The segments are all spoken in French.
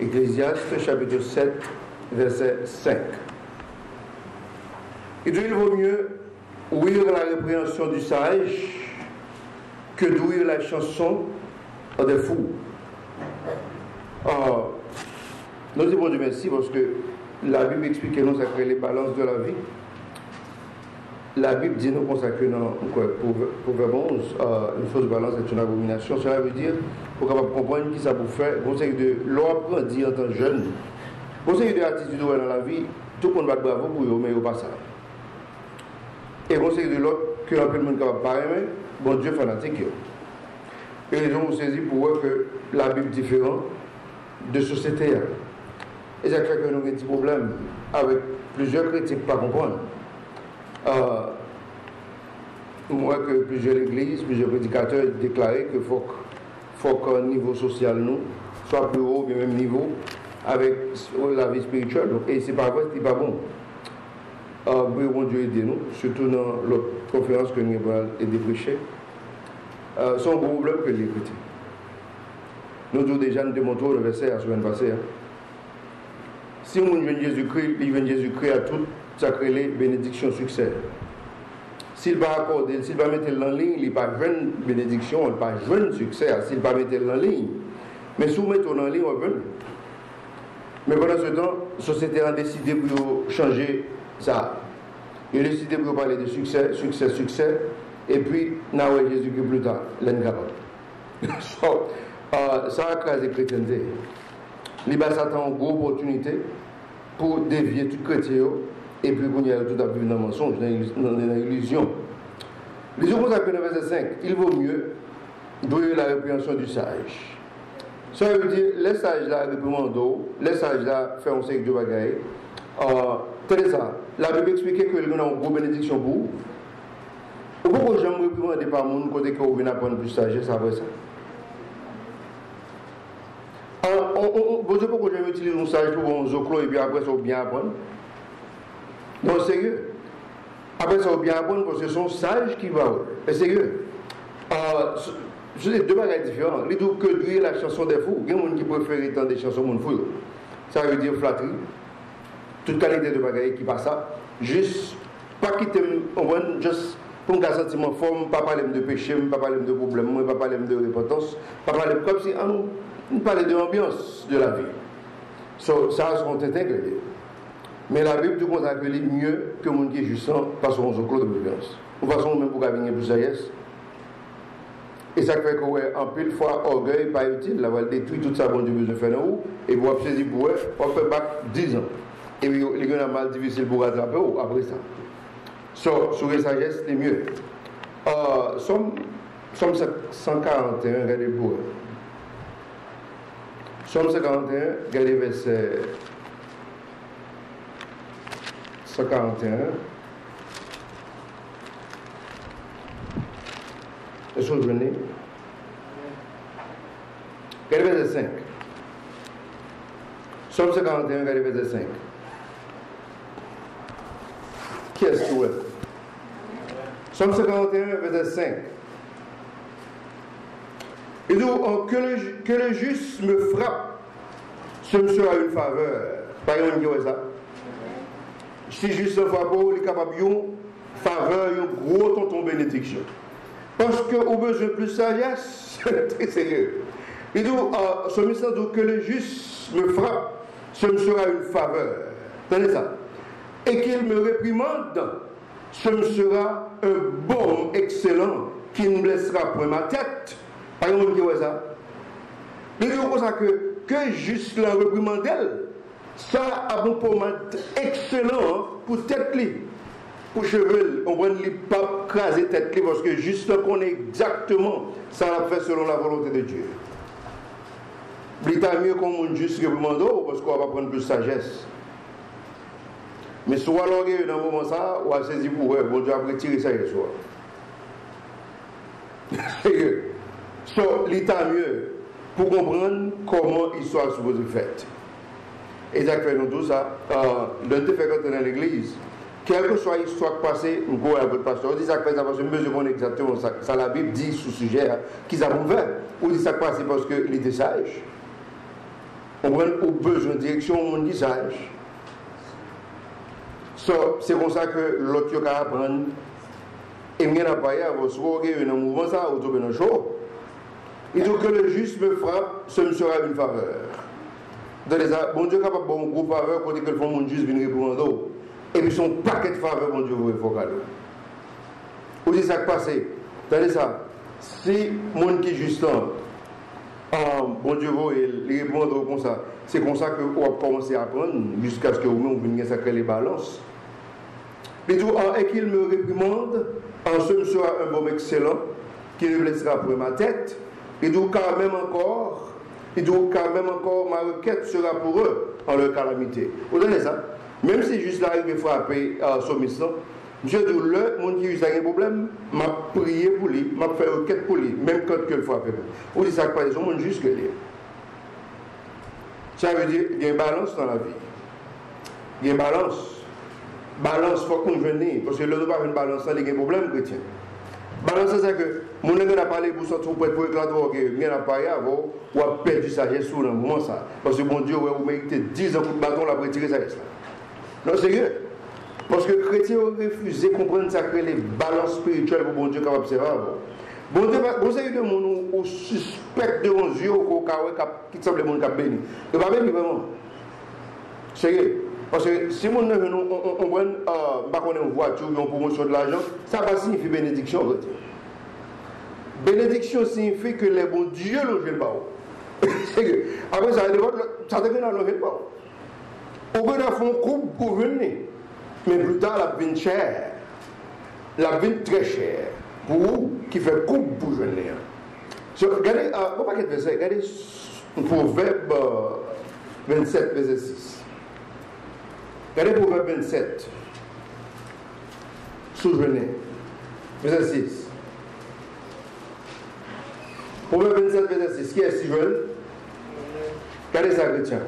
Ecclésiaste chapitre 7, verset 5. Il dit, il vaut mieux ouïr la répréhension du sage que d'ouïr la chanson des fous. Nous disons Dieu merci parce que la Bible explique que nous sacrons les balances de la vie. La Bible dit nous consacrer dans Proverbe 11, une fausse balance est une abomination. Cela veut dire, pour capable comprendre qui ça vous fait, conseil de l'apprenti en tant que jeune, conseil de l'attitude dans la vie, tout le monde va bravo pour eux, mais il pas ça. Et conseil de l'autre, que un peu de monde capable parler, bon Dieu fanatique. Et les gens ont saisi pour eux que la Bible est différente de société. Et ça fait que nous avons des petits problèmes avec plusieurs chrétiens qui ne comprennent pas. Moi, que plusieurs églises, plusieurs prédicateurs ont déclaré qu'il faut qu'au niveau social, nous, soit plus haut, au même niveau, avec la vie spirituelle. Donc, et c'est pas vrai, c'est pas bon. Bon Dieu aide nous, surtout dans l'autre conférence que nous avons prêcher. C'est un gros problème que les chrétiens. Nous avons déjà démontré le verset la semaine passée. Si on vient Jésus-Christ, il vient Jésus-Christ à toute sacrée bénédiction, succès. S'il va accorder, s'il va mettre en ligne, il va pas une bénédiction, il va pas un succès. S'il va mettre en ligne, mais si on met en ligne, on va. Mais pendant ce temps, la société a décidé pour changer ça. Il a décidé pour parler de succès, succès, succès, et puis, nous avons Jésus-Christ plus tard, l'incapable. Ça a créé la chrétienté. Il va s'attendre une grosse opportunité pour dévier tout chrétien et puis qu'on y a tout à fait dans le mensonge, dans l'illusion. Les jours qu'on le verset 5, il vaut mieux douiller la répréhension du sage. Ça veut dire, les sages là réprimandent, les sages là font un série de bagailles. Tenez ça, la Bible explique que nous avons une grosse bénédiction pour vous. Pourquoi j'aime réprimander par mon côté que vous venez apprendre plus de sagesse après ça? Vous savez pourquoi j'aime utiliser un sage pour un zoclo et puis après ça, vous bien apprendre? Non, sérieux. Après ça, vous bien apprendre parce que ce sont sages qui vont. Mais sérieux. C'est deux bagages différents. Les deux que dire la chanson des fous. Il y a des gens qui préfèrent entendre des chansons de fous. Ça veut dire flatterie. Toute qualité de bagages qui passe ça. Juste, pas quitter, juste pour un sentiment fort, pas parler de péché, pas parler de problème, pas parler de repentance, pas parler comme si on parlait de l'ambiance de la vie. Ça sont intégrés. Mais la Bible tout consacre mieux que le monde qui est juste par son zoclo de l'ambiance. De toute façon, même pour gagner plus sagesse. Et ça fait qu'en pile fois, orgueil pas utile, la va détruire tout ça, bon Dieu besoin de faire nous, et vous saisir pour eux, on fait bac 10 ans. Et puis, les gens ont mal difficile pour rattraper après ça. Sur les sagesses, c'est mieux. Somme 141, regardez pour eux. Somme 141, regardez verset 141. Est-ce que vous venez? Regardez verset 5. Somme 141, regardez verset 5. Qui est-ce qui est? Somme 51, verset 5. Il dit que le juste me frappe, ce me sera une faveur. Pas yon qui ça. Si juste me frappe, il est capable de faveur, une gros tonton bénédiction. Parce qu'au besoin de plus sagesse, c'est très sérieux. Il dit ce message dit que le juste me frappe, ce me sera une faveur. Tenez ça. Et qu'il me réprimande, ce me sera un bon excellent qui ne me laissera point ma tête. Par exemple, qui voit ça? Il dit comme ça que juste la réprimande d'elle, ça a un moment excellent pour tête li, pour cheveux, on va ne pas craser tête li parce que juste qu'on est exactement ça l'a fait selon la volonté de Dieu. Il est mieux qu'on monte juste réprimande parce qu'on va prendre plus de sagesse. Mais soit l'orgueil dans le moment ça, ou à saisir pour eux, bon Dieu a retiré ça hier soir. L'état mieux pour comprendre comment l'histoire est supposée faite. Et ça fait nous tout ça. Le fait quand on est dans l'église, quelle que soit l'histoire passée, nous go à votre pasteur, on dit ça fait ça parce que mesure qu'on exactement ça la Bible dit sous sujet qui ça pouvait. Ou dit ça passé parce qu'il était sage. On prend au besoin de direction, on dit sage. C'est comme ça que l'autre va apprendre. Et bien après, vous serez un mouvement, ça, autour de nos choses. Il dit que le juste me frappe, ce me sera une faveur. Bon Dieu est capable de bon gros faveur, quand il faut mon juste venir répondre. Et puis son paquet de faveurs, bon Dieu, vous faut cadeau. Vous dites ça qui passe. Attendez ça. Si mon qui est juste là, bon Dieu, vous répondre comme ça. C'est comme ça que vous allez commencer à apprendre jusqu'à ce que vous veniez sacrer les balances. Et qu'il me réprimande, en ce sera un bon excellent qui ne blessera pour ma tête. Et donc quand même encore, ma requête sera pour eux en leur calamité. Vous donnez ça? Même si juste là, il faut frapper à soumission, Dieu dit, le monde qui a un problème, m'a prié pour lui, m'a fait requête pour lui, même quand il faut frapper. Vous dites ça, par exemple, monde juste que lui. Ça veut dire qu'il y a une balance dans la vie. Il y a une balance. Balance, il faut qu'on vienne, parce que là, nous pas une balance, il y a un problème chrétien. Balance, c'est que mon n'a pas parlé pour sortir pour éclater, il n'y a pas avant, ou a perdu sa sagesse dans le moment ça. Parce que mon Dieu, vous méritez 10 ans de bâton pour retirer sa sagesse. Non, sérieux. Parce que les chrétiens ont refusé de comprendre ça, que les balances spirituelles pour mon Dieu capable d'observer. Bon Dieu, vous savez que mon suspect de mon Dieu, qui semble mon cap béni. Il ne va pas bénir vraiment. Sérieux. Parce que si on a une voiture, une promotion de l'argent, ça va signifier bénédiction. Bénédiction signifie que les bons dieux l'ont fait le bas. Après ça devient dans le bas. Au bout d'un fond, coupe pour venir. Mais plus tard, la vient chère. La vient très chère. Pour vous, qui fait coupe pour venir. Regardez, pourquoi qu'elle fait ça? Regardez Proverbe 27, verset 6. Regardez Proverbe 27. Souvenez. Verset 6. Proverbe 27, verset 6. Qui est si jeune? Regardez ça, chrétien.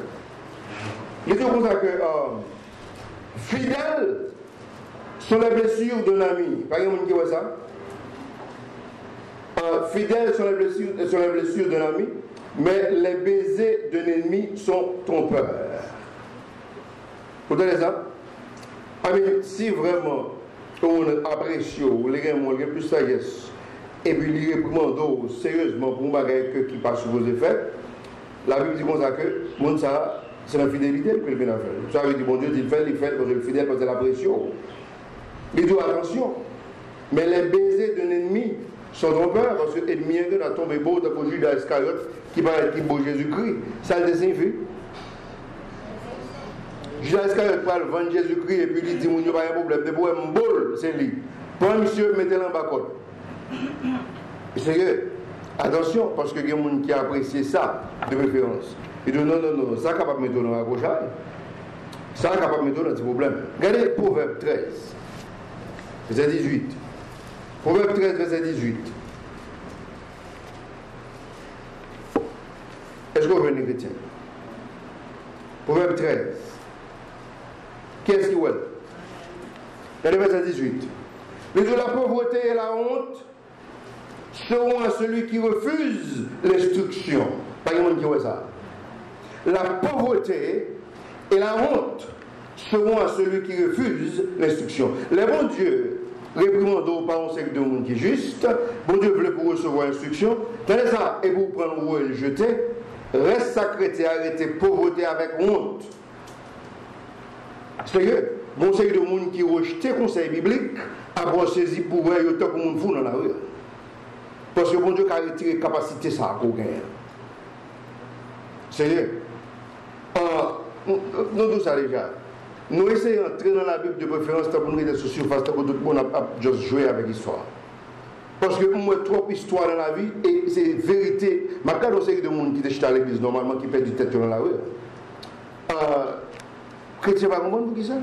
Il dit comme ça que fidèles sont les blessures d'un ami. Pas quelqu'un qui voit ça? Fidèles sont les blessures d'un ami, mais les baisers d'un ennemi sont trompeurs. Vous entendez ça? Si vraiment on apprécie, ou les gens ont plus sagesse, et puis les réprimandent sérieusement pour un bagage qui passe sur vos effets, la Bible dit comme ça que monde ça, c'est la fidélité que le bien a fait. Ça veut dire, bon Dieu dit, il fait parce que le fidèle, parce que la pression. Il dit attention. Mais les baisers d'un ennemi sont trompeurs, parce que l'ennemi a tombé beau de Judas Iscariote qui parle qui beau Jésus-Christ. Ça le signifie. Judas Iscariote parle vendre Jésus-Christ et puis il dit, il n'y a pas de problème. De pour un bol, c'est lui. Pour un monsieur, mettez-le en bas. Sérieux. Attention, parce qu'il y a des gens qui apprécient ça de préférence. Il dit non, ça n'est capable de mettre dans la gauche. Ça n'est capable de mettre dans un petit problème. Regardez Proverbe 13, verset 18. Proverbe 13, verset 18. Est-ce que vous venez chrétien? Proverbe 13. Qu'est-ce qu'il veut? Regardez verset 18. Mais de la pauvreté et la honte seront à celui qui refuse l'instruction. Pas de monde qui voit ça. La pauvreté et la honte seront à celui qui refuse l'instruction. Les bons dieux réprimandent par un cercle de monde qui est juste. Bon Dieu voulait pour recevoir l'instruction. Tenez ça, et pour prendre ou le jeter. Reste sacré, arrêter pauvreté avec honte. C'est que bon cercle de monde qui rejette conseil biblique, après saisi pour voir le temps que monde fou dans la rue. Parce que bon Dieu a retiré la capacité ça à gagner. Sérieux. Nous tous ça déjà. Nous essayons d'entrer dans la Bible de préférence pour nous être sur surface, pour tout le monde a juste joué avec l'histoire. Parce que moi, trop d'histoire dans la vie, et c'est vérité. Ma carte, on sait que des gens qui étaient à l'église normalement, qui perdent du tête dans la rue. Chrétien va comprendre pour qui ça?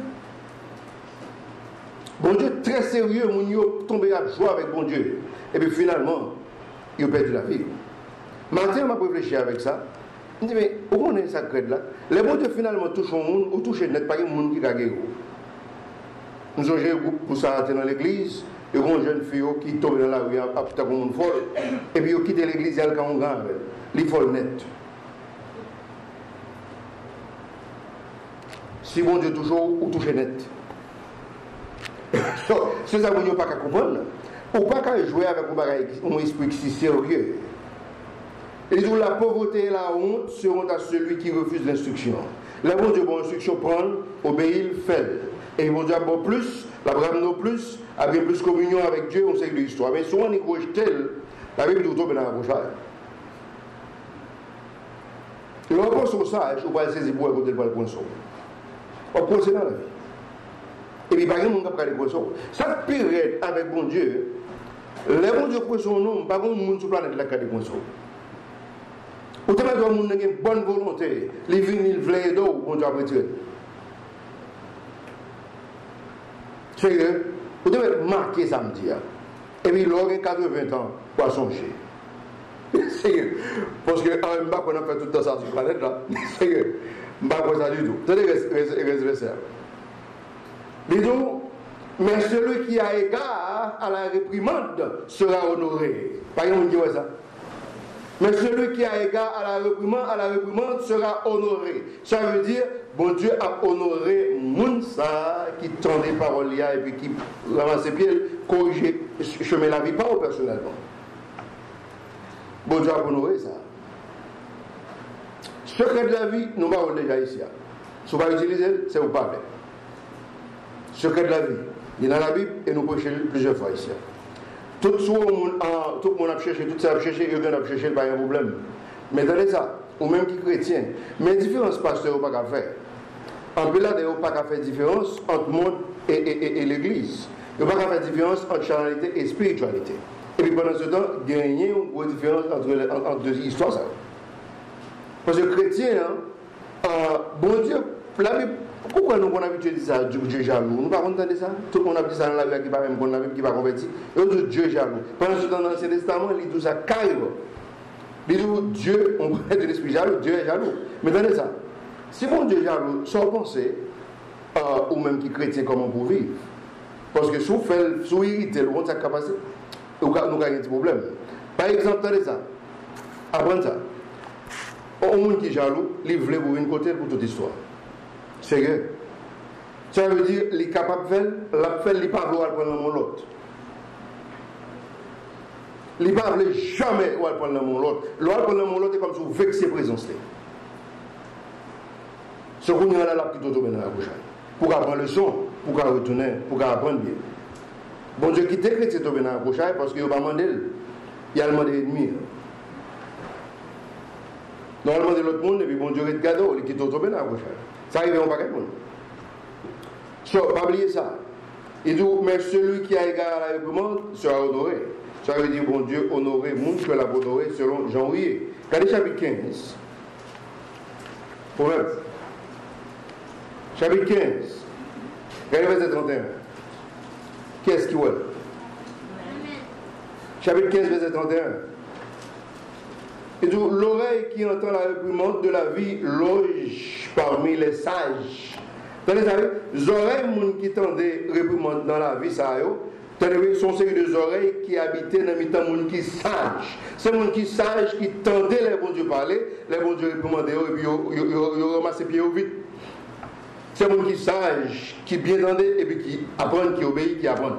Bon Dieu, très sérieux, mon yo tombé à joie avec bon Dieu. Et puis finalement, il a perdu la vie. Matin, on m'a réfléchi avec ça. Je me dis, mais où on est ça là? Les bon Dieu finalement touchent au monde, ou touchent net, pas le monde qui a gagné. Nous avons un groupe pour s'arrêter dans l'église, et une jeune fille qui tombe dans la rue, après comme une folle, et puis ils quittent l'église, elle a un grand, il est folle net. si bon Dieu toujours ou touche net. C'est ça que vous n'avez pas qu'à comprendre. Ou pas qu'à jouer avec un esprit si sérieux. Et donc la pauvreté et la honte seront à celui qui refuse l'instruction. La bon Dieu, bon instruction, prendre, obéir, faire. Et bon Dieu, bon plus, l'Abraham non plus, a bien plus communion avec Dieu, on sait de l'histoire. Mais souvent, on est tel, la Bible nous tombe dans la prochaine. Et on pense au sage, on va saisir pour écouter le point son. On pense dans la vie. Et puis, par exemple, on va parler de son. Cette période avec bon Dieu, les bon Dieu pour son nom, pas bon monde sur la planète qui a des points. Ou te mettre un monde qui a une bonne volonté, les vinyles, les d'eau, bon Dieu a retiré. C'est que, vous devez marquer samedi. Et puis, l'or est 80 ans, pour songer. C'est que, parce que, en même temps, on a fait tout ça sur la planète, là. C'est que, je ne sais pas ça du tout. C'est que, ça. Disons, mais celui qui a égard à la réprimande sera honoré. Pas exemple, qui dit ça. Mais celui qui a égard à la réprimande sera honoré. Ça veut dire, bon Dieu a honoré Mounsa qui tend des paroles et puis qui ramasse ses pieds, corrige, chemin la vie, pas au personnellement. Bon Dieu a honoré ça. Secret de la vie, nous ne parlons déjà ici. Si vous ne pas utiliser, c'est vous parler. Secret de la vie, il est dans la Bible et nous prêchons plusieurs fois ici. Tout le monde a cherché, tout ça a cherché, il y a cherché, pas un problème. Mais dans ça, ou même qui chrétien, mais différence pasteur, pas qu'à faire. En plus là, il n'y a pas qu'à faire différence entre le monde et l'église. Il n'y a pas qu'à faire différence entre charnalité et spiritualité. Et puis pendant ce temps, il y a une grosse différence entre deux histoires. Ça. Parce que chrétien, bon Dieu, la Bible, pourquoi nous avons habitué de dire ça, Dieu jaloux? Nous ne pouvons pas entendre ça. Tout le monde a dit ça dans la Bible qui ne va pas convertir. Et dit Dieu jaloux. Pendant ce temps, dans l'Ancien Testament, il dit ça carrément. Il dit Dieu, on parle de l'esprit jaloux, Dieu est jaloux. Mais attendez ça. Si bon Dieu est jaloux, sans penser, ou même qui chrétien, comment pour vivre. Parce que si vous faites, si vous irritez, le monde, ça capacité, nous avons un petit problème. Par exemple, attendez ça. Apprendre ça. Un monde qui est jaloux, il veut pour une côté pour toute histoire. Sérieux. Ça veut dire qu'il est capable de faire, il n'est pas vouloir prendre l'autre. Il n'est pas vouloir jamais prendre l'autre. L'autre est comme si vous vexez présence. Ce qu'on y a là, qui tombe dans la bouche. Pour apprendre le son, pour retourner, pour apprendre bien. Bon Dieu qui t'écrit, c'est tombé dans la bouche parce qu'il n'a pas demandé. Il a demandé l'ennemi. Normalement, de l'autre monde, et puis bon Dieu est cadeau, il est tombé dans la bouche. Ça arrive en paquet de monde. So, pas oublier ça. Il dit, mais celui qui a égard à la réprimande sera honoré. Ça veut dire, bon Dieu, honoré, monde que l'a honoré selon Jean Rouillet. Regardez chapitre 15. Proverbe. Chapitre 15. Regardez verset 31. Qu'est-ce qui voit? Chapitre 15, verset 31. Et donc, l'oreille qui entend la réprimande de la vie loge parmi les sages. Vous savez, les oreilles qui entendent des réprimandes dans la vie, ça sont ces oreilles qui habitaient dans le temps qui sage. C'est les gens qui sage qui tendaient les bons dieux parler, les bons dieux réprimandaient et puis ils ramassent les pieds au vide. C'est les gens qui sage, qui bien entendaient et puis qui apprennent, qui obéissent, qui apprennent.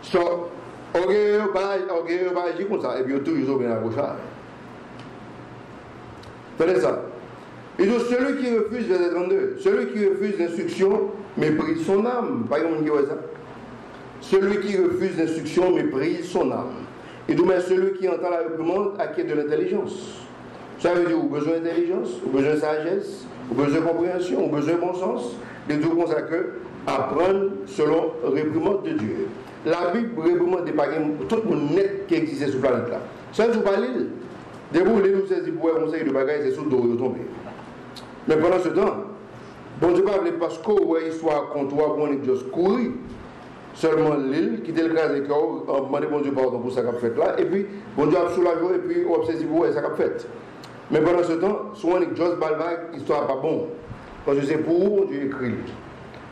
So, on va agir comme ça, et puis toujours bien la bouche. Tenez ça. Et donc, celui qui refuse, verset 32, celui qui refuse l'instruction méprise son âme. Pas exemple, qui voit ça. Celui qui refuse l'instruction méprise son âme. Et donc, celui qui entend la réprimande acquiert de l'intelligence. Ça veut dire, ou besoin d'intelligence, ou besoin de sagesse, ou besoin de compréhension, ou besoin de bon sens. Et tout comme ça que apprendre selon réprimande de Dieu. La Bible réprimande tout le monde net qui existait sur la planète là. Ça ne joue pas l'île. Dès que vous nous saisissez pour un conseil de bagaille, c'est sous le dos de tomber. Mais pendant ce temps, bon Dieu pas parce que histoire contre toi pour juste courir. Seulement l'île, qui était le cas des cœurs, on demandait bon Dieu pardon pour ça qu'a fait là, et puis bon Dieu a soulagé et puis on a saisi pour ça qu'a fait. Mais pendant ce temps, souvent les Jos Balvac, l'histoire pas bon. Parce que c'est pour où Dieu écrit.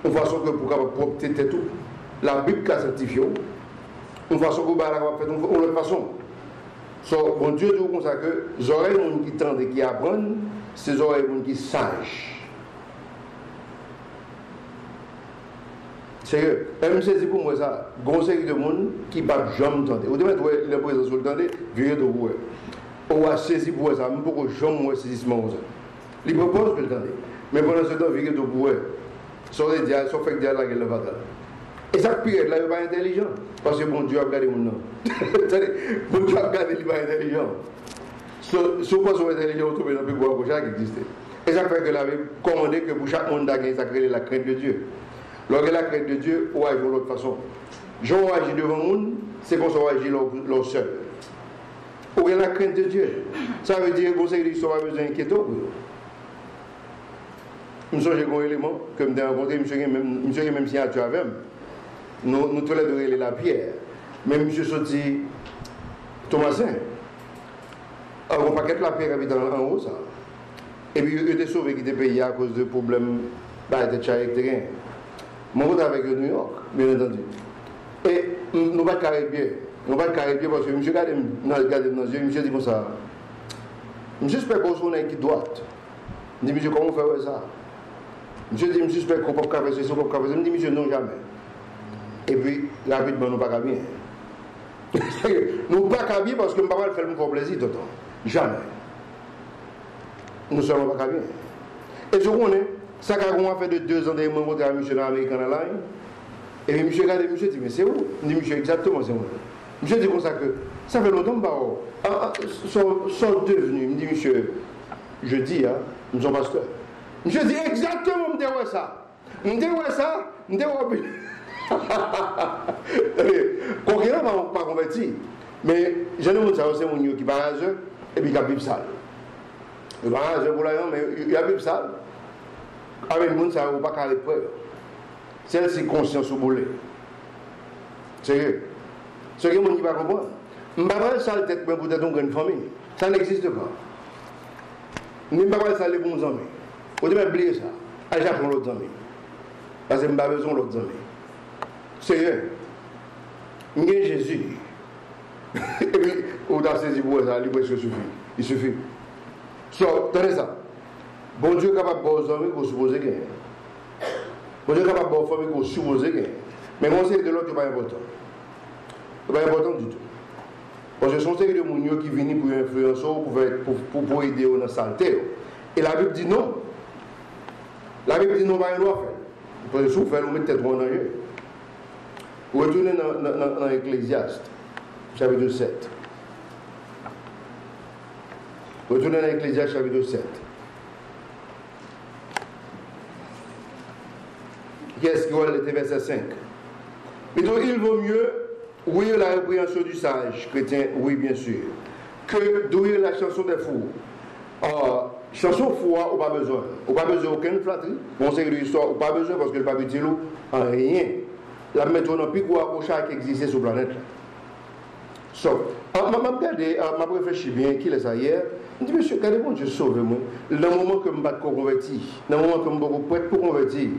Une façon que pour capable propter tout. La Bible a certifié. Une façon que va faire une autre façon. So, bon Dieu dit comme ça que les oreilles qui tendent et qui apprennent, c'est les oreilles qui sages. Sérieux. Même si c'est pour moi ça, conseil de monde qui ne pas jamais entendre. Vous devez trouver le président sur le temps, vieux de vous. On a saisi pour ça, même pour que jamais saisissement. Il propose que le temps. Mais pendant ce temps, vieux de vous. Sans fait dire la gueule de et ça pire là il n'est pas intelligent parce que bon Dieu a regardé mon nom. Bon Dieu a regardé il n'est pas intelligent. Si on pense intelligent, on trouve dans le plus gros projet qui existe. Et ça fait que la Bible commandé que pour chaque monde d'agir, ça crée la crainte de Dieu. Lorsque la crainte de Dieu, on agit de l'autre façon. Jean agit devant le monde, c'est qu'on s'en agit leur seul. Ou la crainte de Dieu. Ça veut dire que vous avez besoin d'inquiéter. Je me souviens d'un élément que je rencontré, monsieur même signature avec nous tous les deux la pierre. Même monsieur sorti Thomasin. Alors on paquet la pierre habite en haut ça. Et puis il était sauvé qui était payé à cause de problèmes de charité terrain. Mon vote avec New York, bien entendu. Et nous ne pas carrer bien. Nous ne pas carrer bien parce que monsieur regarde dans les yeux, monsieur dit comme ça. Monsieur j'espère qu'on est qui droite. Je dis monsieur comment on fait ça? Monsieur dit, monsieur, j'espère qu'on peut pas faire ça, qu'on peut pas faire ça. Je dis, monsieur, non, jamais. Et puis, rapidement, nous ne pas qu'à bien. Nous ne pas qu'à bien parce que nous ne pouvons pas faire mon plaisir tout le temps. Jamais. Nous ne sommes pas qu'à bien. Et je connais, ça qu'on a fait de 2 ans de rencontrer un monsieur dans l'American Airlines. Et puis, monsieur regarde, monsieur dit, mais c'est où? Je dis, monsieur, exactement, c'est où? Monsieur dit comme ça que, ça fait longtemps que sont devenus. Il me dit, monsieur, je dis, hein, nous sommes pasteurs. Je dis exactement, je me dis ça. Je me dis ça, je me dis concrètement, je ne suis pas converti. Mais je ne sais pas si c'est mon qui barrage et puis qui a Bible sale. Le barrage pour l'air, mais il y a Bible sale. Avec le monde, ça ne va pas carrer près. C'est conscience au boulet. Sérieux. Ce que je ne pas comprendre. Je ne sais pas si ça tête pour être une grande famille. Ça n'existe pas. Je ne sais pas si ça les bons amis. Vous devez oublier ça. Allez, j'apprends l'autre ami. Parce que je n'ai pas besoin de l'autre ami. Sérieux. J'ai Jésus. Et puis, vous avez saisi pour ça, il suffit. Il suffit. Tenez ça. Bon Dieu est capable de faire des amis qu'on suppose gagner. Bon Dieu est capable de faire des familles qu'on suppose gagner. Mais mon conseil de l'autre n'est pas important. Ce n'est pas important du tout. Parce que son série de gens qui viennent pour influencer, pour aider dans la saleté. Et la Bible dit non. La Bible dit non, pas une loi faire. Parce que si vous faites, vous mettez trop en danger. Vous retournez dans l'Ecclésiaste, chapitre 7. Retournez dans l'Ecclésiaste, chapitre 7. Qu'est-ce qu'il y a verset 5? Et donc, il vaut mieux ouïr la répréhension du sage, chrétien, oui, bien sûr, que d'ouïr la chanson des fous. Chanson fou, on n'a pas besoin. On n'a pas besoin d'aucune flatterie. Bon, c'est une histoire, on n'a pas besoin parce que le papier de l'eau, en rien. La méthode n'a plus quoi au chat qui existait sur la planète. Sauf, m'a réfléchi bien, qui est ça hier. Je dis, monsieur, regardez, bon Dieu, sauve-moi. Dans le moment que je me bats pour convertir, dans le moment que je me prête pour convertir,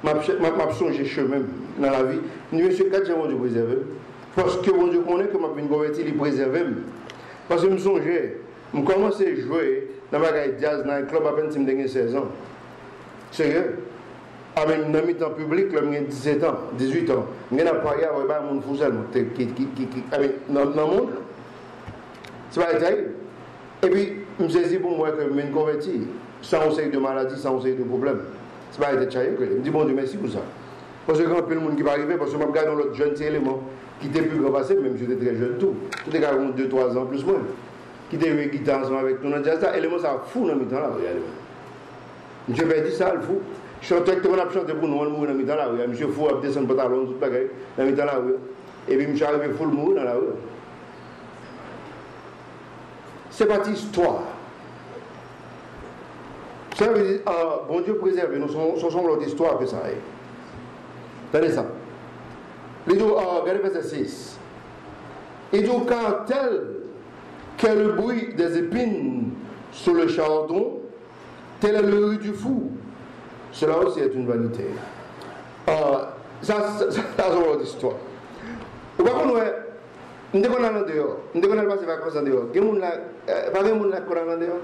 je songe chemin dans la vie. Je dis, monsieur, quand j'ai mon Dieu préservé, parce que mon Dieu connaît que je me convertir, il préserve. Parce que je me songeais, je commençais à jouer dans ma jazz, dans un club à peine si je me 16 ans. Sérieux? Avec un mi-temps public, j'ai 17 ans, 18 ans. Je n'ai pas regardé mon fou seul, dans le monde. C'est pas terrible. Et puis, je me saisis pour moi que je me convertis, sans conseil de maladie, sans conseil de problème. C'est pas être terrible. Je me dis, bon Dieu, merci pour ça. Parce que quand il y a le monde qui va arriver, parce que je regarde dans l'autre jeune élément, qui était plus grand passé, même si j'étais très jeune tout. Tout est quand même 2-3 ans plus ou moins. Qui était joué guitare ensemble avec nous dans le jazz, ça, élément, ça fou dans le mi-temps là, regardez. Je vais dire ça, le fou. Je suis en train de chanter pour nous, on mourir dans le mi-temps là, monsieur fou, a descendu le pantalon, tout le bagage, dans le mi-temps là, et puis je suis arrivé fou le mourir dans la rue. C'est pas histoire. Ça veut dire, bon Dieu préserve, nous sommes l'autre histoire que ça est. Tenez ça. Il dit, regardez verset 6. Il dit, car tel qu'est le bruit des épines sur le chardon, tel est le rue du fou. Cela aussi est une vanité. Ça c'est l'autre histoire. Ou par contre, nous devons aller en dehors. Nous devons aller passer vacances en dehors. Pas de monde qui court en dehors.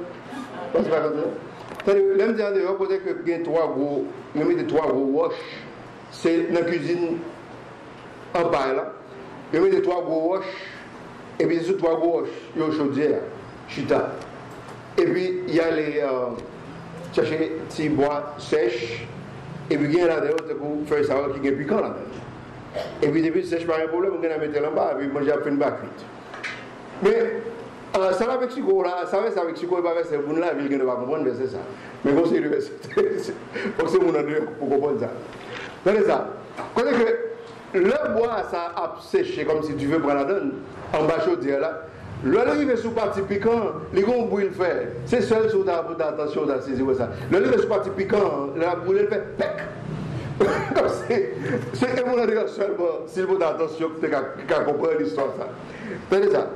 Passer vacances en dehors. L'homme dit en dehors, peut-être qu'il y a 3 gros wash. c'est dans la cuisine en bas là. Il y a des 3 gros roches. Et puis sur 3 gros roches, il y a une chaudière, chita. Et puis il y a les chercher petits bois sèches. Et puis il y a là-dedans, pour faire ça qui est piquant là-dedans. Et puis depuis sèche pas un problème, on a mettre là bas, et puis moi j'ai fait une bacuite. Mais ça va avec Chico là, ça va avec Chico, et pas c'est pour la ville qui ne va pas comprendre, mais c'est ça. Mais bon, c'est l'université. Pour que mon endroit pour comprendre ça. C'est ça. Quand que le bois ça a séché comme si tu veux prendre la donne, en bas chaudière là. Le arrivé sous parti piquant, les gars bouillent le fait. C'est seul sur ta attention à saisir ça. Le arrivé sous parti piquant, la boule le fait, pec. C'est que mon endroit seulement, s'il faut attention, que tu comprendre l'histoire ça. C'est ça.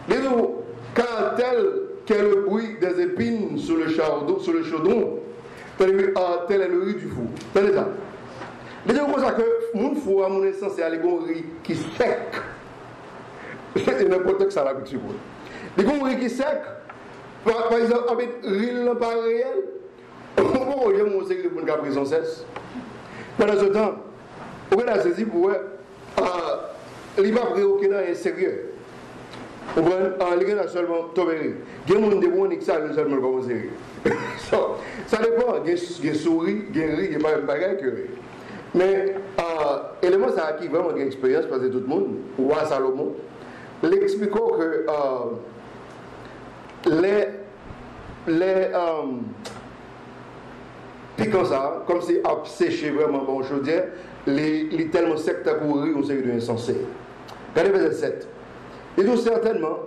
Dis-nous, quand tel est le bruit des épines sur le chaudron, tel est le riz du four. C'est ça. Dis-nous comme ça que mon four, à mon essence, c'est un riz qui sec. C'est n'importe quoi ça là avec ce bout. Les riz qui sec, par exemple, avec riz pas réel, on va dire mon série pour une prison cesse. Pendant ce temps, on a saisi pour il va préoccuper est sérieux. On va il a seulement toléré. Il y a des gens qui savent seulement comment sérieux. Ça dépend, il y a souris, il y a riz, il y a pas de bagage que riz. Mais élément ça a acquis vraiment une expérience parce que tout le monde, roi Salomon, l'expliquant que les piquant ça, comme si à sécher vraiment bon chaudière, les tellement sec à courir, on s'est insensé. Regardez verset 7. Et tout certainement,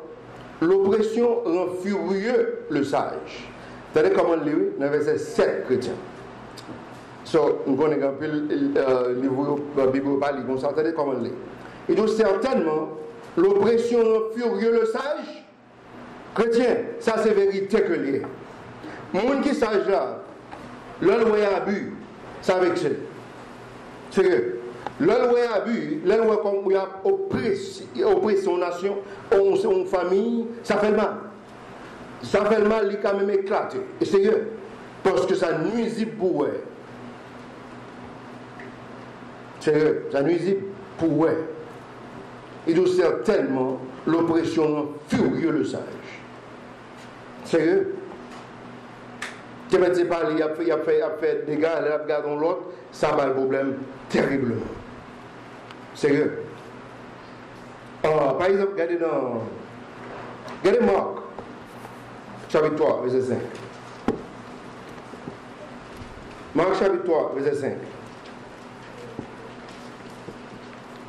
l'oppression rend furieux le sage. Regardez comment le lire dans verset 7 chrétien. On connaît un peu le livre de la Bible, on s'entendait comment le lire. Et tout certainement, l'oppression rend furieux le sage. Chrétien, ça c'est vérité que lié. Moun qui sage là, l'un voyait abus, ça avec ça. Sérieux. L'un voyait abus, l'un voyait comme il y a oppressé son nation, son famille, ça fait le mal. Ça fait le mal, il est quand même éclaté. Et sérieux. Parce que ça nuisible pour eux. Sérieux, ça nuisible pour eux. Et donc certainement, l'oppression rend furieux le sage. Sérieux. Tu ne sais pas, il a fait des gars, il a regardé l'autre, ça va le problème terriblement. Sérieux. Par exemple, regardez Marc, chapitre 3, verset 5. Marc, chapitre 3, verset 5.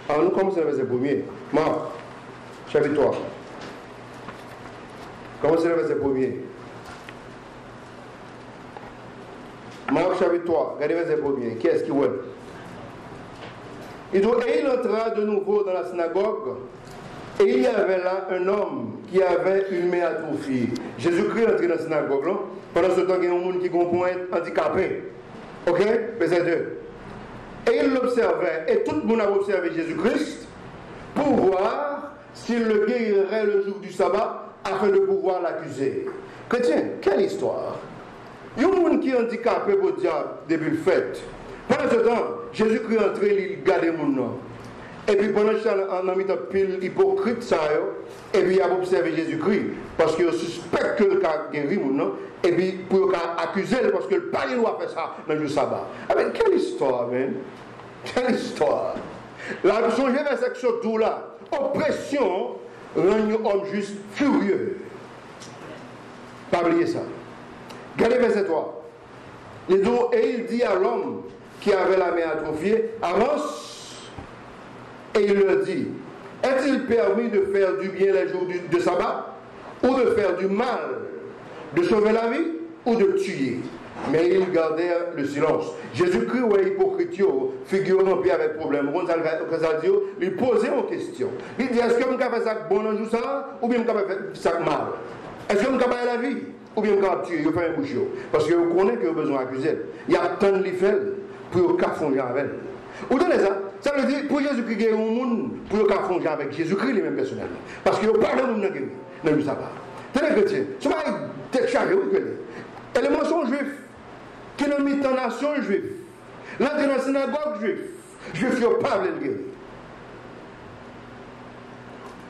Alors, nous commençons le verset 1er. Marc, chapitre 3. Commencez le verset 1er. Marc chapitre 3, regardez verset 1er. Qui est-ce qui voit? Et il entra de nouveau dans la synagogue, et il y avait là un homme qui avait une main atrophiée. Jésus-Christ est entré dans la synagogue, là. Pendant ce temps, il y a un monde qui comprend être handicapé. Ok? Verset 2. Et il l'observait, et tout le monde a observé Jésus-Christ pour voir s'il le guérirait le jour du sabbat afin de pouvoir l'accuser. Chrétien, quelle histoire! Il y a un monde qui est handicapé pour le diable depuis le fait. Pendant ce temps, Jésus-Christ est entré, il garde les gens. Et puis pendant ce temps, on a mis un pile hypocrite, ça, et puis il a observé Jésus-Christ, parce qu'il suspecte que le cas guéri, et puis pour accuser, parce que le palais doit faire ça dans le sabbat. Ah ben, quelle histoire, man! Quelle histoire! La songez vers cette chose là. Oppression rend un homme juste furieux. Pas oublier ça. Regardez verset 3. Et il dit à l'homme qui avait la main atrophiée, avance. Et il leur dit, est-il permis de faire du bien les jours de sabbat, ou de faire du mal, de sauver la vie, ou de tuer? Mais ils gardèrent le silence. Jésus-Christ ou hypocrite, figurant bien avec problème. Il posait une question. Il dit, est-ce que je peux faire ça bon en jour ça, ou bien je peux faire ça mal? Est-ce que je peux faire la vie, ou bien je peux tuer, je peux faire un bouchon? Parce que vous connaissez que vous avez besoin d'accuser. Il y a tant de l'effet pour cafonder avec. Vous donnez ça? Ça veut dire, pour Jésus-Christ, il y a un monde pour cafonder avec Jésus-Christ lui-même personnellement. Parce qu'il n'y a pas de monde dans le sabbat. C'est les chrétiens. Ce n'est pas chargé, vous connaissez. Et les mensonges juifs, qui n'ont mis en nation juive, l'entrée dans la synagogue juive, Je ne suis pas le guérir.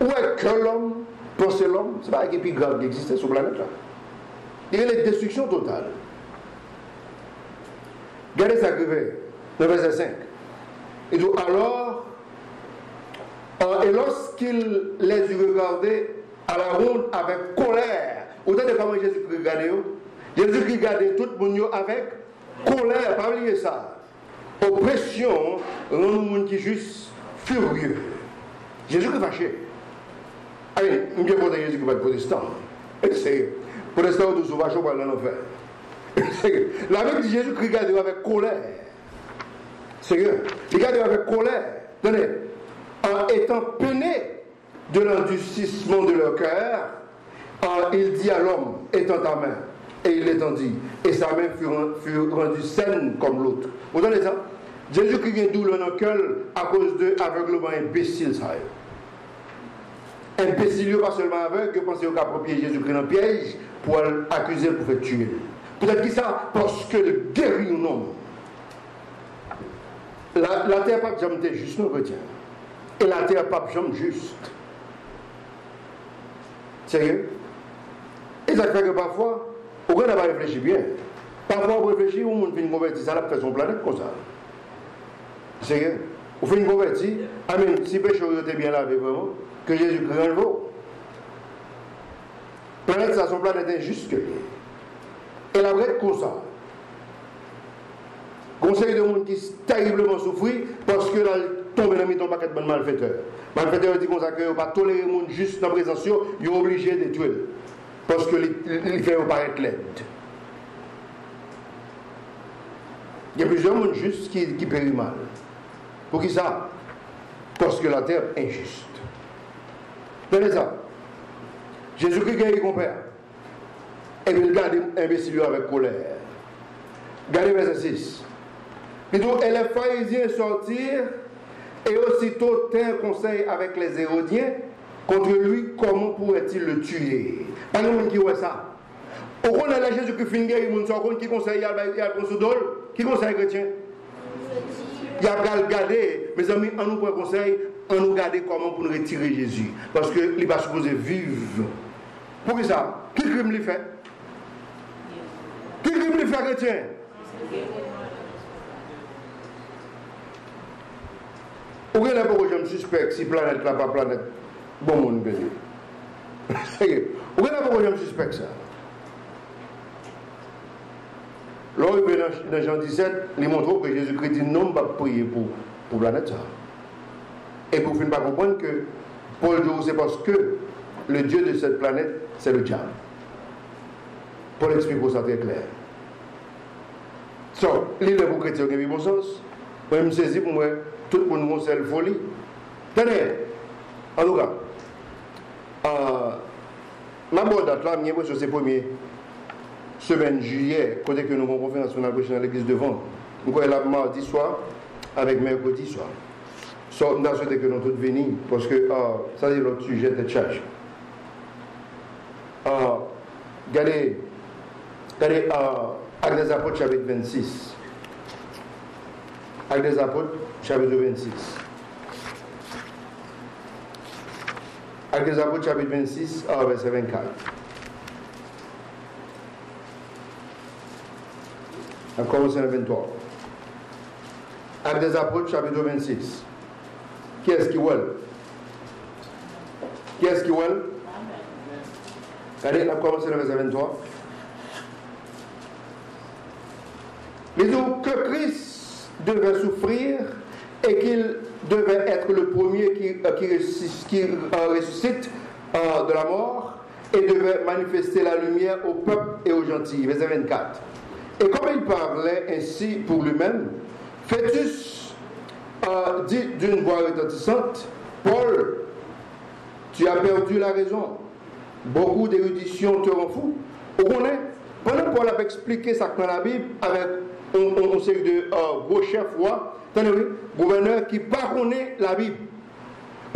Où est que l'homme, penser l'homme, c'est pas un plus grave qui existe sur la planète là. Il y a une destruction totale. Regardez ça que fait, le verset 5. Il dit alors, et lorsqu'il les eut regardés à la ronde avec colère, autant de comment Jésus-Christ regardait, Jésus-Christ regardait tout le monde avec colère, pas oublier ça. Oppression, rend le monde qui est juste furieux. Jésus-Christ fâché. Allez, je ne vais pas dire Jésus-Christ va être protestant. C'est protestant ou sauvage, on va l'enfer. La Bible dit Jésus-Christ regardait avec colère. Sérieux. Il regardait avec colère. Tenez, en étant peiné de l'endurcissement de leur cœur, il dit à l'homme, étends ta main. Et il l'étendit. Et sa main fut rendue saine comme l'autre. Vous entendez ça? Jésus-Christ a douleur dans le cœur à cause de l'aveuglement imbécile. Ça. Imbécile, pas seulement aveugle, que pensez qu'il a approprié Jésus-Christ dans le piège pour l'accuser, pour faire tuer. Peut-être que ça, parce que le guérit ou non. La terre pas jamais juste, non, chrétien. Et la terre pas jamais juste. Sérieux? Et ça fait que parfois, on n'a pas réfléchi bien. Parfois, on réfléchit, on fait une convertie, ça fait son planète comme ça. Sérieux? On fait une convertie, amen, si péché était bien lavé vraiment, que Jésus-Christ en vaut. Planète, ça, son planète injuste que et la vraie comme ça. Conseil de monde qui terriblement souffrit parce que là, tombe dans le paquet de malfaiteurs. Malfaiteurs dit qu'on ne peut pas tolérer le monde juste dans la présence, ils sont obligés de tuer. Parce que il fait paraître laide. Il y a plusieurs mondes justes qui périssent mal. Pour qui ça? Parce que la terre est injuste. Tenez ça. Jésus-Christ guérit son père. Et puis il garde imbécile avec colère. Regardez verset 6. Et les pharisiens sortirent et aussitôt tinrent conseil avec les Hérodiens contre lui, comment pourrait-il le tuer? Pas de monde qui voit ça. Au qu'on a Jésus qui finit guérir, qui conseille, il y a le consodol, qui conseille chrétien? Il y a le garder, mes amis, on nous prend conseil, on nous garder comment pour nous retirer Jésus. Parce qu'il n'est pas supposé vivre. Pour qui ça? Qui crime lui fait? Qui crime lui fait chrétien? Ou est-ce que je me suspecte si planète là pas planète? Bon monde béni. Où est-ce que je me suspecte ça? Lorsque dans Jean 17, il montre que Jésus-Christ dit non, pas prier pour la planète. Et pour ne pas comprendre que Paul dit c'est parce que le Dieu de cette planète, c'est le diable. Paul explique pour ça très clair. So, l'île pour chrétien qui a bon sens. Moi, je me saisis pour moi, tout le monde c'est la folie. Tenez, en tout cas, ma bonne date là, c'est le premier semaine juillet, côté que nous avons conférence sur l'église de Vente. Nous avons la mardi soir avec mercredi soir. So, nous avons souhaité que nous tous venir parce que ça c'est l'autre sujet de charge. Regardez, Actes des Apôtres chapitre 26. Actes des Apôtres chapitre 26. Actes des Apôtres chapitre 26, verset 24. On commence à 23. Actes des Apôtres chapitre 26. Qui est-ce qui veut? Qui est-ce qui veut? Allez, on commence à verset 23. Il dit que Christ devait souffrir et qu'il devait être le premier qui ressuscite de la mort et devait manifester la lumière au peuple et aux gentils. Verset 24. Et comme il parlait ainsi pour lui-même, Fœtus dit d'une voix retentissante, Paul, tu as perdu la raison. Beaucoup d'érudition te rend fou. Vous connaissez? Pendant que Paul a expliqué ça dans la Bible avec un série de gros chefs rois, gouverneurs qui ne connaissent pas la Bible.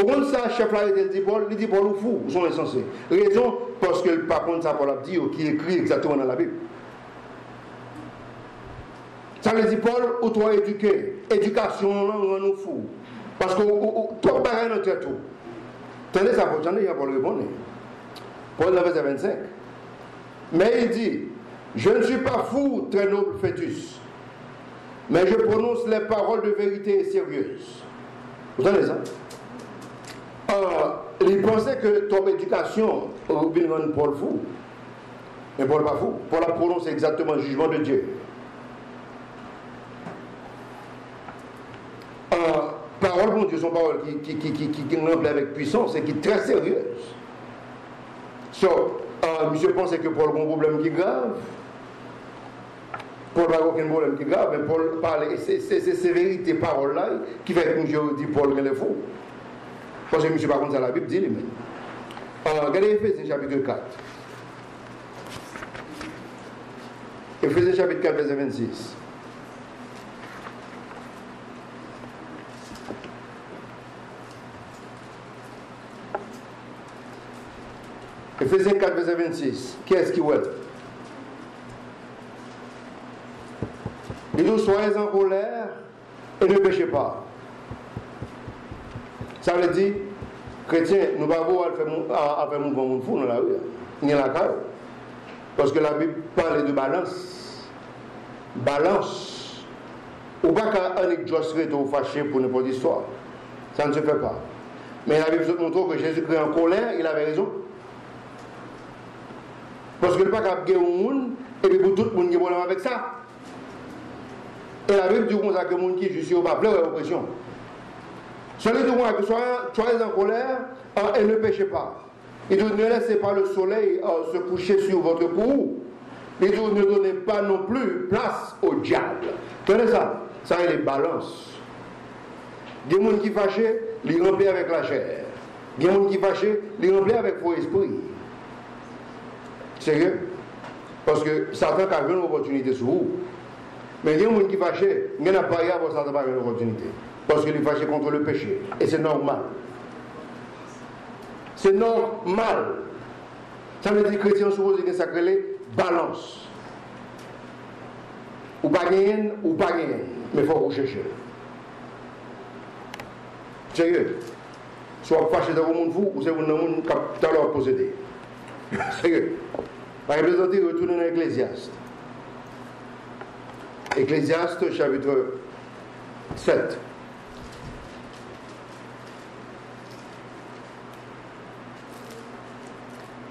Au contre ça, chef là, il dit Paul ou fou, ils sont insensés. Raison, parce que par contre ça, Paul a dit, qui écrit exactement dans la Bible. Ça veut dire, Paul, ou toi éduqué, éducation, on nous fou. Parce que toi, pareil, notre tête tout. Tenez ça, j'en ai Paul répondre. Paul, dans verset 25. Mais il dit, je ne suis pas fou, très noble fœtus, mais je prononce les paroles de vérité sérieuses. Vous entendez ça? Il pensait que ton éducation aurait rendre Paul fou. Mais Paul n'est pas fou. Paul a prononcé exactement le jugement de Dieu. Parole, mon Dieu, sont paroles qui remplissent avec puissance et qui sont très sérieuses. Monsieur pensait que Paul a un problème qui est grave. Paul n'a aucun problème qui est grave, mais Paul parle, et c'est ces vérités paroles-là qui fait que monsieur dit Paul est faux. Parce que monsieur, par contre, ça la Bible dit lui-même. Regardez Éphésiens chapitre 4. Éphésiens chapitre 4, verset 26. Éphésiens 4, verset 26. Qui est-ce qui voit? Il dit, soyez en colère et ne péchez pas. Ça veut dire, chrétiens, nous ne pouvons pas faire mouvement de fou dans la rue, ni dans la cave. Parce que la Bible parle de balance. Balance. Ou pas qu'un Josué est fâché pour n'importe quelle histoire. Ça ne se fait pas. Mais la Bible montre que Jésus-Christ en colère, il avait raison. Parce que le pas qu'à guérir au monde, et puis pour tout le monde qui a problème avec ça. Et la Bible dit que le monde qui est juste au bas, plein d'oppression. Celui qui dit que soyez en colère et ne péchez pas. Il dit ne laissez pas le soleil se coucher sur votre cou. Il dit ne donnez pas non plus place au diable. Tenez ça, ça est les balances. Il y a des gens qui fâchent, ils remplissent avec la chair. Il y a des gens qui fâchent, ils remplissent avec vos esprits. Sérieux? Parce que Satan a une opportunité sur vous. Mais il y a des gens qui fâchent, il n'y a pas rien pour Satan n'a pas une opportunité. Parce qu'il est fâché contre le péché. Et c'est normal. C'est normal. Ça veut dire que les chrétiens supposent que ça crée les balances. Ou pas gagner, ou pas gagner. Mais il faut vous chercher. Sérieux. Soit fâché dans le monde fou, ou c'est un monde qui a leur possédé. Sérieux. Par exemple, retourner dans l'Ecclésiaste. Ecclésiaste, chapitre 7.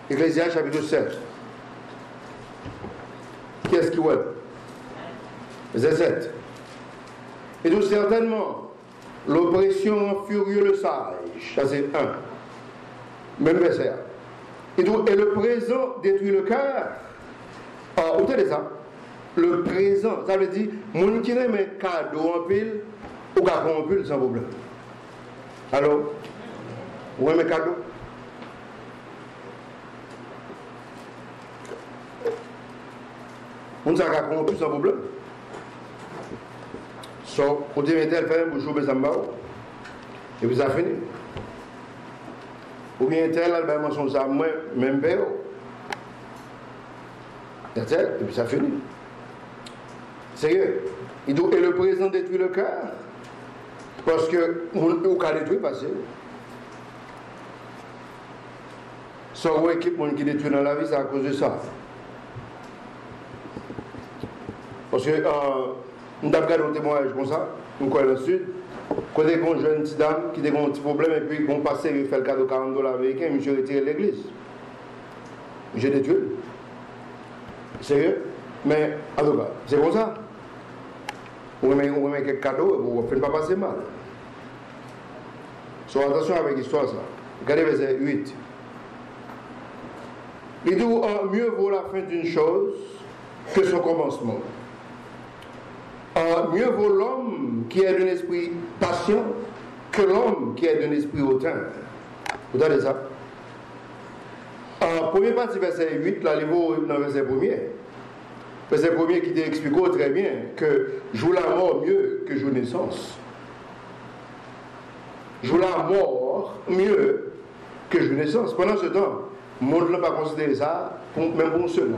Ecclésiaste, chapitre 7. Qu'est-ce qu'il voit? Verset 7. Et donc, certainement, l'oppression furieux le sage. Ça, c'est 1. Même verset. Et donc, et le présent détruit le cœur. Vous entendez ça? Le présent, ça veut dire, mon qui aime un cadeau en pile, ou qu'à en pile sans problème. Alors, vous aimez un cadeau? On ne sait pas qu'on plus sans problème. Sauf, on dit, mais tel fait un bouchon, mais ça me va. Et puis ça finit. Ou bien tel, elle va mentionner ça, moi, même père. Et puis ça finit. Sérieux. Et le présent détruit le cœur. Parce que, on cas détruit, parce que. Soit équipe qui détruit dans la vie, c'est à cause de ça. Parce que, nous avons regardé un témoignage comme ça, nous sommes dans le sud, quand il y a une jeune petite dame qui a un petit problème et puis qu'on passe et fait le cadeau $40 américains, monsieur retiré l'église. J'ai détruit. Sérieux? Mais, en tout cas, c'est comme ça. On remet quelques cadeaux et on ne fait pas passer mal. So, attention avec l'histoire, ça. Regardez verset 8. Il dit, mieux vaut la fin d'une chose que son commencement. Mieux vaut l'homme qui est d'un esprit patient que l'homme qui est d'un esprit hautain. Vous entendez ça? Premier partie, verset 8, là, il vaut dans le verset 1er. Verset 1er qui t'explique très bien que joue la mort mieux que joue naissance. Joue la mort mieux que joue naissance. Pendant ce temps, le monde n'a pas considéré ça, même pour un seul.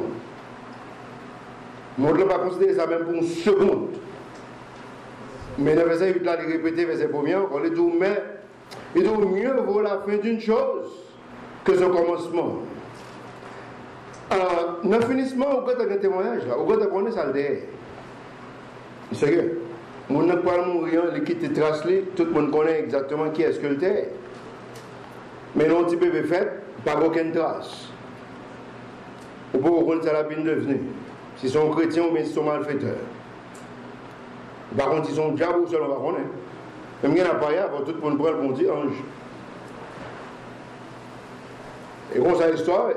Moi, je ne vais pas considérer ça même pour une seconde. Mais dans le verset 8, là, il répète, verset 1er, on dit, mais il dit, mieux vaut la fin d'une chose que son commencement. Dans le finissement, on a un témoignage, on a ça derrière. Sérieux. On n'a pas mourir, l'équipe est tracée, tout le monde connaît exactement qui est-ce que le terre. Mais non, petit bébé fait, pas aucune trace. On peut reconnaître ça la peine devenue. S'ils sont chrétiens ou bien s'ils sont malfaiteurs. Par contre, ils sont diables ou seulement on va connaître. Même il n'y a pas rien, tout le monde prend le bon dit ange. Et comme ça, l'histoire.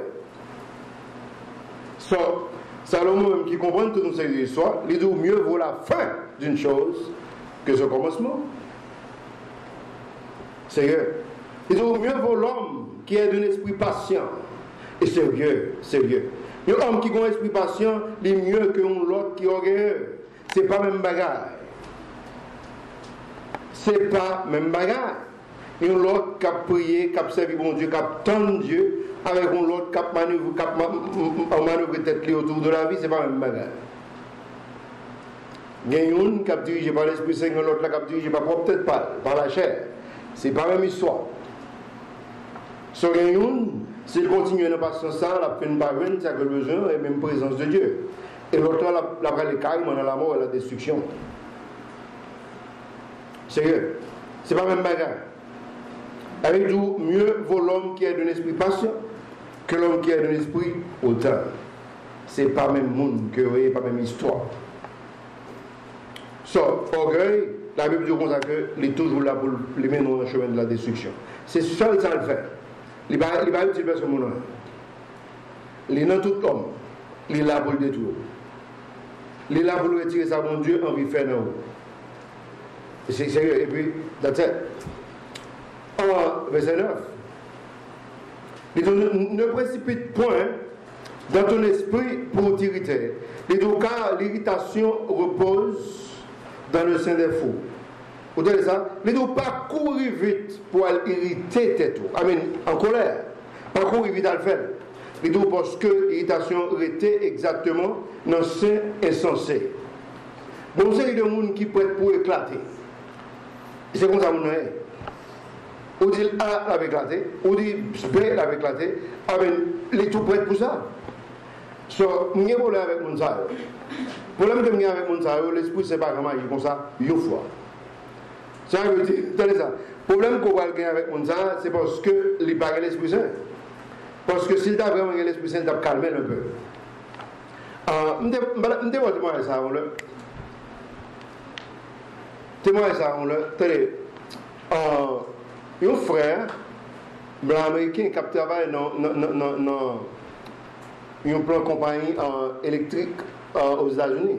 Salomon, même qui comprend toute cette histoire, il dit mieux vaut la fin d'une chose que ce commencement. Sérieux. Il dit mieux vaut l'homme qui est d'un esprit patient et sérieux. Un homme qui a un esprit patient, il est mieux qu'un autre qui est orgueilleux. Ce n'est pas même bagarre. C'est pas même bagarre. Il y a un autre qui a prié, qui a servi bon Dieu, qui a tenu Dieu, avec un autre qui a manœuvré tête autour de la vie, c'est pas même bagarre. Il y a un qui a dirigé par l'Esprit Saint, l'autre qui a dirigé par peut-être par la chair. C'est pas la même histoire. Sur un, s'il continue dans patience, la peine par une, c'est que le besoin et même présence de Dieu. Et l'autre, la prend carrément dans la mort et la destruction. Sérieux, c'est pas même bagarre. Avec tout, mieux vaut l'homme qui est d'un esprit patient que l'homme qui est d'un esprit autant. C'est pas même monde que vous voyez, pas même histoire. Orgueil, la Bible dit qu'il est toujours là pour les mener dans le chemin de la destruction. C'est seul ça le fait. Il va utiliser ce monde. Il est dans tout homme. Il est là pour le détruire. Il est là pour le retirer ça, mon Dieu, en vie faire dans vous. C'est sérieux. Et puis, that's it. Verset 9. Il dit, ne précipite point dans ton esprit pour t'irriter. Il dit, car l'irritation repose dans le sein des fous. Vous voyez ça? Il dit, pas courir vite pour irriter tes tours. Amen. En colère. Pas courir vite à le faire. Il dit, parce que l'irritation était exactement dans le sein insensé. Bon, c'est de monde qui peut être pour éclater. C'est comme ça que vous avez. On dit A l'avait éclaté, on dit B l'avait éclaté, les tout prêts pour ça. So, nous avons avec mon salle. Le problème que nous avons avec mon salle, l'esprit c'est pas comment il comme ça, une fois. Ça veut dire, tenez ça. Le problème qu'on va gagner avec mon salle, c'est parce que il pas l'esprit saint. Parce que s'il a vraiment l'esprit saint, il a calmé un peu. Je vais témoigner ça, tenez. Un frère blanc américain qui travaille dans une plan compagnie électrique aux États-Unis.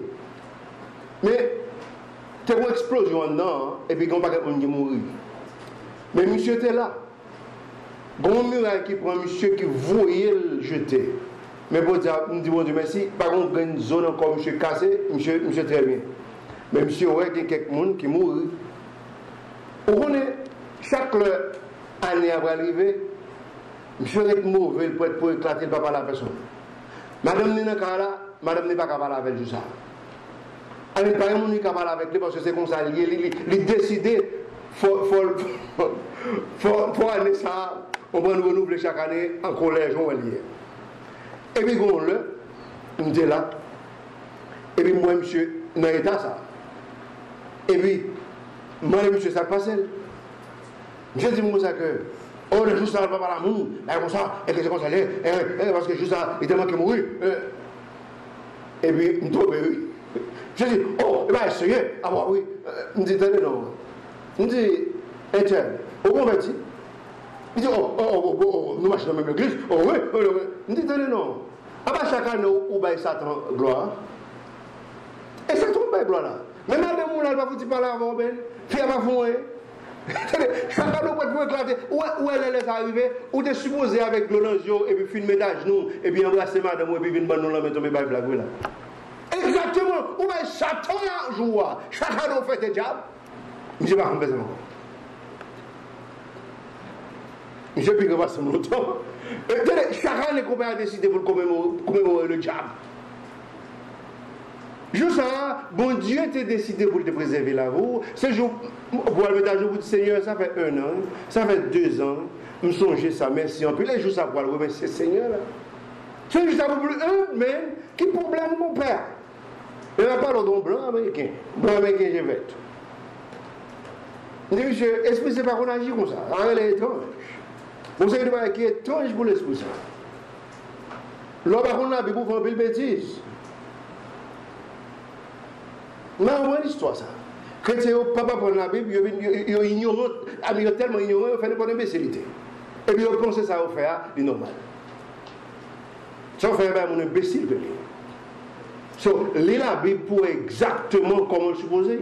Mais il y a une explosion dedans et puis il n'y a pas de monde qui mourit. Mais monsieur était là. Il y a un muraille qui prend monsieur qui voyait le jeter. Mais pour dire, je dis bon Dieu merci, par contre, il y a une zone encore monsieur cassé, monsieur très bien. Mais monsieur, il y a quelques monde qui mourit. Vous connaissez, chaque année après arriver, je vais être mauvais pour éclater le papa de la personne. Madame n'est pas capable avec tout ça. Elle n'est pas capable avec lui parce que c'est comme ça, il décide, il faut aller ça, on va nous renouveler chaque année en collège, on va lier. Et puis, on dit là, et puis moi, monsieur, dans l'état ça. Et puis, moi, monsieur, ça passe. Je dis moi ça que, oh, le jour ça va pas l'amour, et comme ça, et que c'est comme ça, parce que juste ça, il tellement qu'il mourit. Et puis, je dis, je dis, oh, il va essayer, ah bon, oui. Je me dis, tenez, non. Je me dis, Etienne, au converti. Il dit, oh, nous marchons dans la même église, oh, oui. Je me dis, tenez, non. Ah bah, chaque année, où va Satan gloire. Et Satan va gloire là. Mais madame, elle va vous dire par là avant, ben, fille va fouiller. Chaque année, vous pouvez éclater. Où elle est arrivée, où tu es supposé avec Glolangio, et puis filmer ta genou, et puis embrasser madame, et puis venir nous la mettre tomber par blague là. Exactement, où va Satan là, joie. Chaque année, on fait des diables. Je ne sais pas comment faire encore. Je ne sais plus comment faire longtemps. Chaque année, qu'on a décidé pour commémorer le diable. Juste ça, bon Dieu t'a décidé pour te préserver la roue. Ce jour, pour le mettre à jour, vous dites Seigneur, ça fait 1 an, ça fait 2 ans, je me songe ça, merci. En plus, les jours, ça pour le remercier Seigneur. C'est juste ça pour un, mais quel problème, mon père? Il n'y a pas l'ordre blanc américain. Blanc américain, je vais. Je dis, monsieur, esprit, c'est pas qu'on agit comme ça. Elle est étrange. Vous savez, qui est étrange pour l'esprit, ça. L'homme a qu'on a, pour faire une bêtise. Mais on voit l'histoire, ça. Chrétien, papa prend la Bible, il est ignorant, il est tellement ignorant, il fait une imbécilité. Et puis, il pense que ça va faire, c'est normal. Ça va faire un imbécile de lui. So, lis la Bible pour exactement comme on le supposait.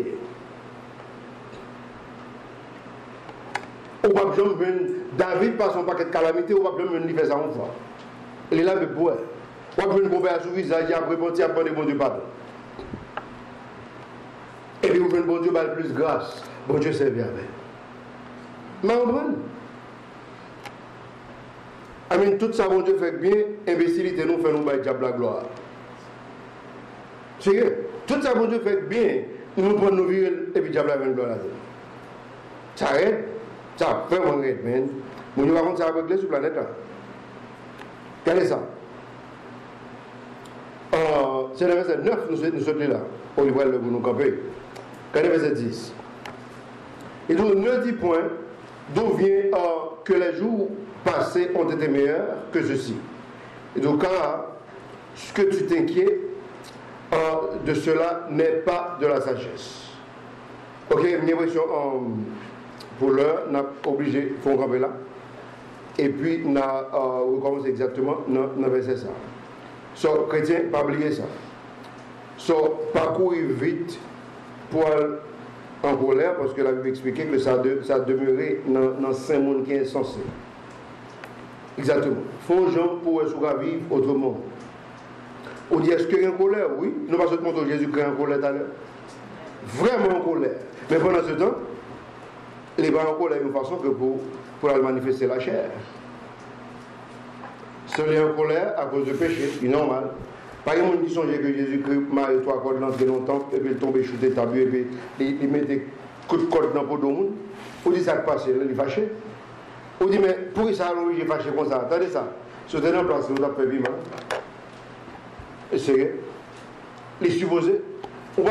On va jamais venir, David passe son paquet de calamités, on va jamais venir faire ça en fois. Lis la Bible pour elle. On va venir convertir sur le visage, après, bon Dieu, après, bon Dieu, pardon. Et puis, vous venez, bon Dieu, le plus grâce. Bon Dieu, c'est bien. Mais on prend. Amen, tout ça, bon Dieu, fait bien, imbécilité, nous fait nous bailler diable la gloire. C'est vrai. Tout ça, bon Dieu, fait bien, nous prenons nos vies et puis diable la gloire. Ça arrête. Ça fait mon rêve, man. Mon Dieu, par contre, ça va régler sur la planète. Regardez ça. C'est le verset 9, nous sommes là. On y voit le nous camper. Regardez le verset 10. Et donc, ne dis point d'où vient que les jours passés ont été meilleurs que ceci. Et donc, ce que tu t'inquiètes de cela n'est pas de la sagesse. Ok, une impression pour l'heure, on a obligé, il faut camper là. Et puis, on a recommencé exactement dans le verset ça. So, chrétien, pas oublier ça. So, parcourir vite pour aller en colère, parce que la Bible expliquait que ça demeurait dans 5 mondes qui est insensé. Exactement. Faut gens pour vivre autrement. On dit, est-ce qu'il y a une colère? Oui. Nous pas seulement que Jésus crée en colère tout à l'heure. Vraiment en colère. Mais pendant ce temps, il n'est pas en colère d'une façon que pour aller manifester la chair. Seul est en colère à cause du péché, c'est normal. Par exemple, on dit que Jésus-Christ m'a 3 cordes l'entrée longtemps, et puis il tombe, chuté, tabu, et puis il met des coups de corde dans le pot de monde. On dit ça qui passe, il est fâché. On dit, mais pourquoi ça a j'ai fâché comme ça? Attendez ça. Si vous êtes en place, vous avez fait vivre. Et c'est les supposés. Bon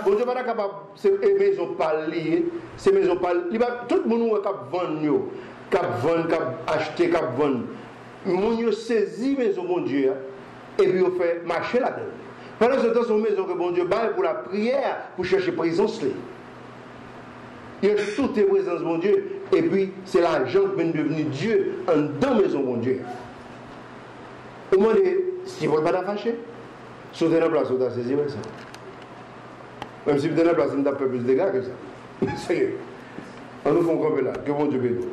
Dieu n'est pas capable, ces maisons pas liées, ces maisons pas liées. Tout le monde qui vend, qui acheter, qui vend. Moun saisi maison bon Dieu et puis on fait marcher là-dedans. Pendant ce temps, c'est une maison que bon Dieu baille pour la prière, pour chercher présence. Il y a toutes les présences bon Dieu et puis c'est l'argent qui vient devenir Dieu en dans maison bon Dieu. Au moins, si vous ne pas fâcher, sautez dans la place, vous avez saisi ça. Même si vous êtes dans la place, vous n'avez pas plus de dégâts que ça. C'est on nous fait camper là. Que bon Dieu bénisse.